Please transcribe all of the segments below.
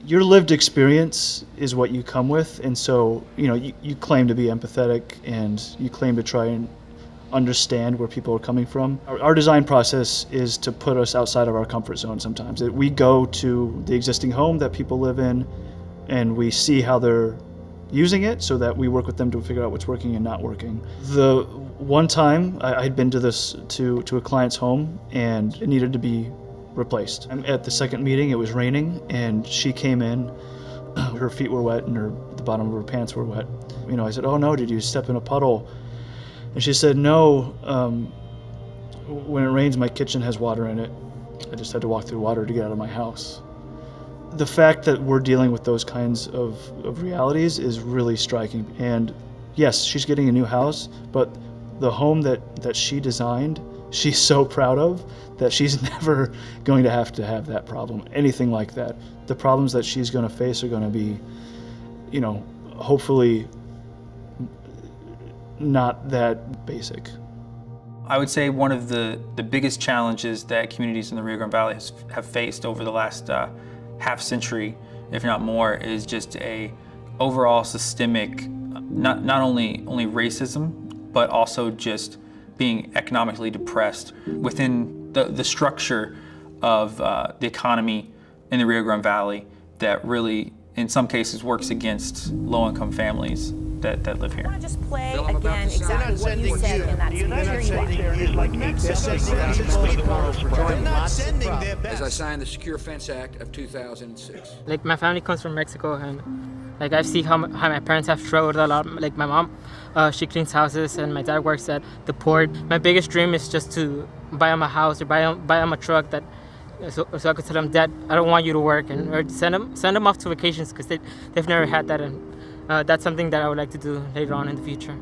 Your lived experience is what you come with, and so you claim to be empathetic and you claim to try and understand where people are coming from. Our design process is to put us outside of our comfort zone sometimes. We go to the existing home that people live in and we see how they're using it so that we work with them to figure out what's working and not working. The one time I had been to a client's home and it needed to be replaced. At the second meeting, it was raining and she came in, her feet were wet and the bottom of her pants were wet. I said, "Oh no, did you step in a puddle?" And she said, "No, when it rains, my kitchen has water in it. I just had to walk through water to get out of my house." The fact that we're dealing with those kinds of realities is really striking. And yes, she's getting a new house, but the home that she designed, she's so proud of that she's never going to have that problem, anything like that. The problems that she's going to face are going to be, hopefully not that basic. I would say one of the biggest challenges that communities in the Rio Grande Valley have faced over the last half century, if not more, is just a overall systemic, not only racism, but also just being economically depressed within the structure of the economy in the Rio Grande Valley that really, in some cases, works against low-income families that live here. I want to just play again exactly what you said in that speech. As I signed the Secure Fence Act of 2006. Like, my family comes from Mexico, and I see how my parents have struggled a lot. Like, my mom, she cleans houses, and my dad works at the port. My biggest dream is just to buy them a house or buy them a truck so I could tell them, "Dad, I don't want you to work," or send them off to vacations because they've never had that, and that's something that I would like to do later on in the future.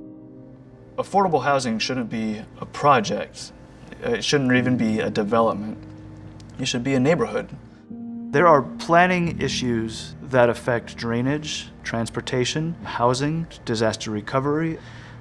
Affordable housing shouldn't be a project. It shouldn't even be a development. It should be a neighborhood. There are planning issues that affect drainage, transportation, housing, disaster recovery,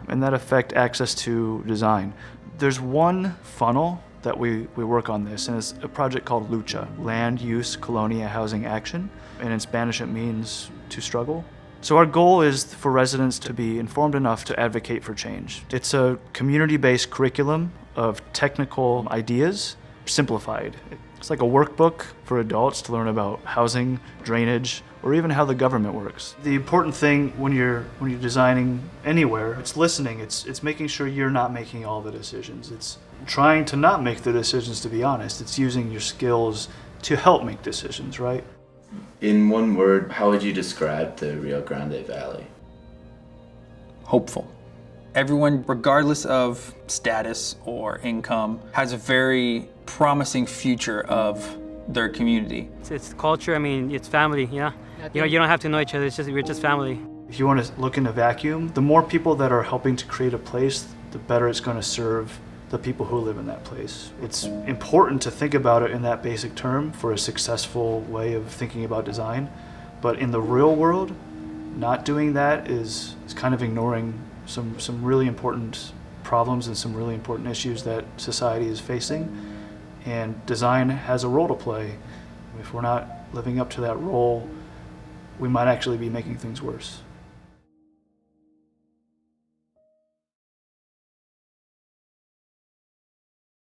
and that affect access to design. There's one funnel that we work on this, and it's a project called LUCHA, Land Use Colonia Housing Action, and in Spanish it means to struggle. So our goal is for residents to be informed enough to advocate for change. It's a community-based curriculum of technical ideas, simplified. It's like a workbook for adults to learn about housing, drainage, or even how the government works. The important thing when you're designing anywhere, it's listening. It's making sure you're not making all the decisions. It's trying to not make the decisions, to be honest. It's using your skills to help make decisions, right? In one word, how would you describe the Rio Grande Valley? Hopeful. Everyone, regardless of status or income, has a very promising future of their community. It's culture. I mean, it's family. Yeah. You don't have to know each other. We're just family. If you want to look in a vacuum, the more people that are helping to create a place, the better it's going to serve the people who live in that place. It's important to think about it in that basic term for a successful way of thinking about design, but in the real world, not doing that is kind of ignoring some really important problems and some really important issues that society is facing, and design has a role to play. If we're not living up to that role, we might actually be making things worse.